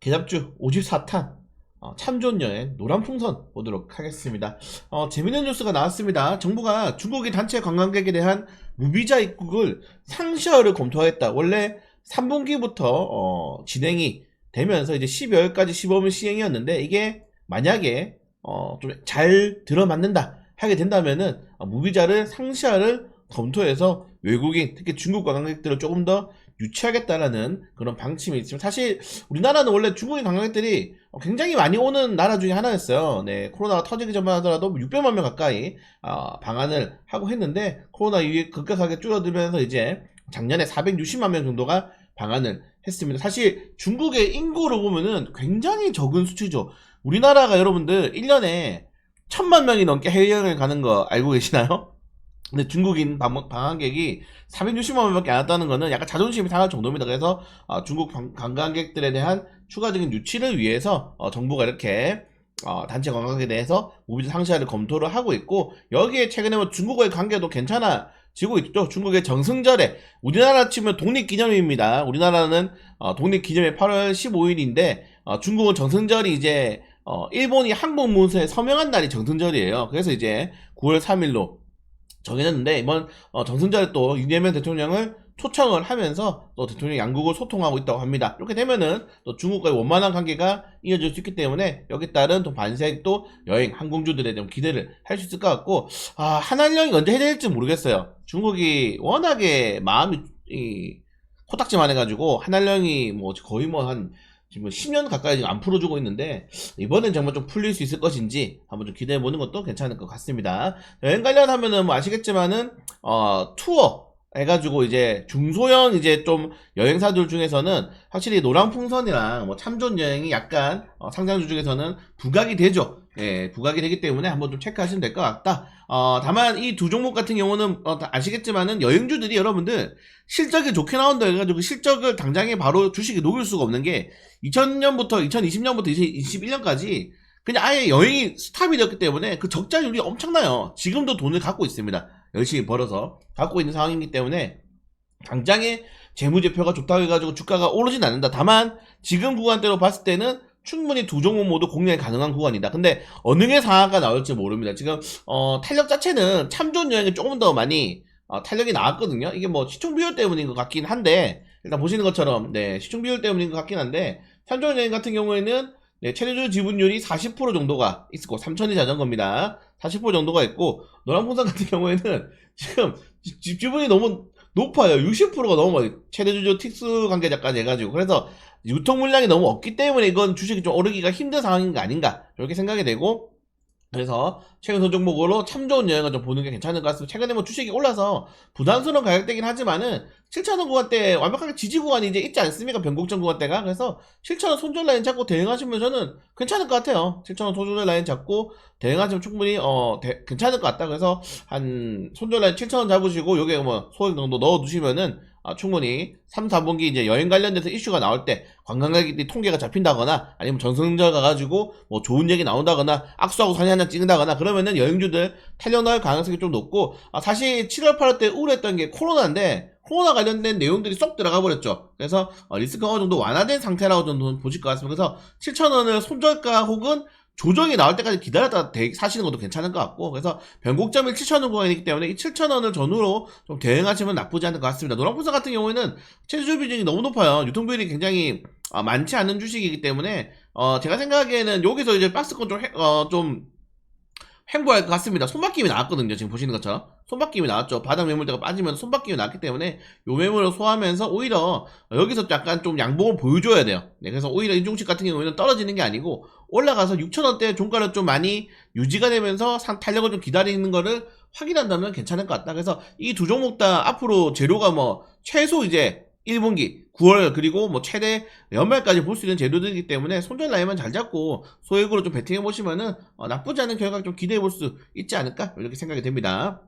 개잡주 54탄 참 좋은 여행 노란풍선 보도록 하겠습니다. 재밌는 뉴스가 나왔습니다. 정부가 중국인 단체 관광객에 대한 무비자 입국을 상시화를 검토하겠다. 원래 3분기부터 진행이 되면서 이제 12월까지 시범 시행이었는데, 이게 만약에 좀 잘 들어맞는다 하게 된다면은 무비자를 상시화를 검토해서 외국인, 특히 중국 관광객들을 조금 더 유치하겠다라는 그런 방침이 있지만, 사실 우리나라는 원래 중국인 관광객들이 굉장히 많이 오는 나라 중에 하나였어요. 네, 코로나가 터지기 전만 하더라도 600만 명 가까이 방한을 하고 했는데, 코로나 이후에 급격하게 줄어들면서 이제 작년에 460만 명 정도가 방한을 했습니다. 사실 중국의 인구로 보면은 굉장히 적은 수치죠. 우리나라가 여러분들 1년에 1000만 명이 넘게 해외여행을 가는 거 알고 계시나요? 근데 중국인 방한객이 460만 명밖에 안 왔다는 거는 약간 자존심이 상할 정도입니다. 그래서 중국 관광객들에 대한 추가적인 유치를 위해서 정부가 이렇게 단체 관광객에 대해서 무비자 상시화를 검토를 하고 있고, 여기에 최근에 뭐 중국과의 관계도 괜찮아지고 있죠. 중국의 정승절에, 우리나라 치면 독립기념일입니다. 우리나라는 독립기념일 8월 15일인데 중국은 정승절이 이제 일본이 항복 문서에 서명한 날이 정승절이에요. 그래서 이제 9월 3일로 정해졌는데, 이번 정승절에 또 이재명 대통령을 초청을 하면서 또 대통령 양국을 소통하고 있다고 합니다. 이렇게 되면은 또 중국과의 원만한 관계가 이어질 수 있기 때문에 여기 따른 또 반색 또 여행 항공주들에 좀 기대를 할 수 있을 것 같고, 한한령이 언제 해야 될지 모르겠어요. 중국이 워낙에 마음이 코딱지만 해가지고 한한령이 뭐 거의 지금 10년 가까이 지금 안 풀어주고 있는데, 이번엔 정말 좀 풀릴 수 있을 것인지 한번 좀 기대해보는 것도 괜찮을 것 같습니다. 여행 관련하면은 뭐 아시겠지만은 투어 해가지고 이제 중소형 이제 좀 여행사들 중에서는 확실히 노란풍선이랑 뭐 참 좋은 여행이 약간 상장주 중에서는 부각이 되죠. 예, 부각이 되기 때문에 한번 좀 체크하시면 될 것 같다. 다만 이 두 종목 같은 경우는 아시겠지만은 여행주들이 여러분들 실적이 좋게 나온다 해가지고 실적을 당장에 바로 주식에 녹일 수가 없는 게, 2000년부터 2020년부터 2021년까지 그냥 아예 여행이 스탑이 되었기 때문에 그 적자율이 엄청나요. 지금도 돈을 갖고 있습니다. 열심히 벌어서 갖고 있는 상황이기 때문에 당장에 재무제표가 좋다고 해가지고 주가가 오르진 않는다. 다만 지금 구간대로 봤을 때는 충분히 두 종목 모두 공략이 가능한 구간이다. 근데 어느 게 상한가 나올지 모릅니다. 지금 탄력 자체는 참 좋은 여행이 조금 더 많이 탄력이 나왔거든요. 이게 뭐 시총 비율 때문인 것 같긴 한데, 일단 보시는 것처럼 네, 시총 비율 때문인 것 같긴 한데, 참 좋은 여행 같은 경우에는 네, 최대주 지분율이 40% 정도가 있고, 삼천리 자전거입니다. 40% 정도가 있고, 노란풍선 같은 경우에는 지금 지분이 너무 높아요. 60%가 넘어요. 최대주주 틱스 관계자까지 해가지고. 그래서 유통 물량이 너무 없기 때문에 이건 주식이 좀 오르기가 힘든 상황인 거 아닌가, 이렇게 생각이 되고, 그래서 최근 선종목으로 참 좋은 여행을 좀 보는 게 괜찮을 것 같습니다. 최근에 뭐 주식이 올라서 부담스러운 가격대긴 하지만은 7,000원 구간대 완벽하게 지지 구간이 이제 있지 않습니까? 변곡점 구간대가. 그래서 7,000원 손절 라인 잡고 대응하시면 저는 괜찮을 것 같아요. 7,000원 손절 라인 잡고 대응하시면 충분히 괜찮을 것 같다. 그래서 한 손절 라인 7,000원 잡으시고 여기에 뭐 소액 정도 넣어 두시면은 충분히 3, 4분기 이제 여행 관련돼서 이슈가 나올 때 관광객들이 통계가 잡힌다거나, 아니면 정승절 가가지고 뭐 좋은 얘기 나온다거나 악수하고 사진 한장 찍는다거나 그러면은 여행주들 탄력 나올 가능성이 좀 높고, 사실 7월 8월 때 우려했던 게 코로나인데 코로나 관련된 내용들이 쏙 들어가 버렸죠. 그래서 리스크가 어느 정도 완화된 상태라고 저는 보실 것 같습니다. 그래서 7,000원을 손절가 혹은 조정이 나올 때까지 기다렸다 사시는 것도 괜찮은 것 같고, 그래서 변곡점이 7,000원 구간이기 때문에 이 7,000원을 전후로 좀 대응하시면 나쁘지 않을 것 같습니다. 노란풍선 같은 경우에는 최저주 비중이 너무 높아요. 유통비율이 굉장히 많지 않은 주식이기 때문에 제가 생각하기에는 여기서 이제 박스권 좀 횡보할 것 같습니다. 손바뀜이 나왔거든요. 지금 보시는 것처럼 손바뀜이 나왔죠. 바닥 매물대가 빠지면서 손바뀜이 나왔기 때문에 요 매물을 소화하면서 오히려 여기서 약간 좀 양봉을 보여줘야 돼요. 네, 그래서 오히려 인중식 같은 경우에는 떨어지는 게 아니고 올라가서 6,000원대 종가를 좀 많이 유지가 되면서 탄력을 좀 기다리는 거를 확인한다면 괜찮을 것 같다. 그래서 이 두 종목 다 앞으로 재료가 뭐 최소 이제 1분기 9월 그리고 뭐 최대 연말까지 볼 수 있는 재료들이기 때문에 손절 라인만 잘 잡고 소액으로 좀 베팅해 보시면은 나쁘지 않은 결과 좀 기대해 볼 수 있지 않을까, 이렇게 생각이 됩니다.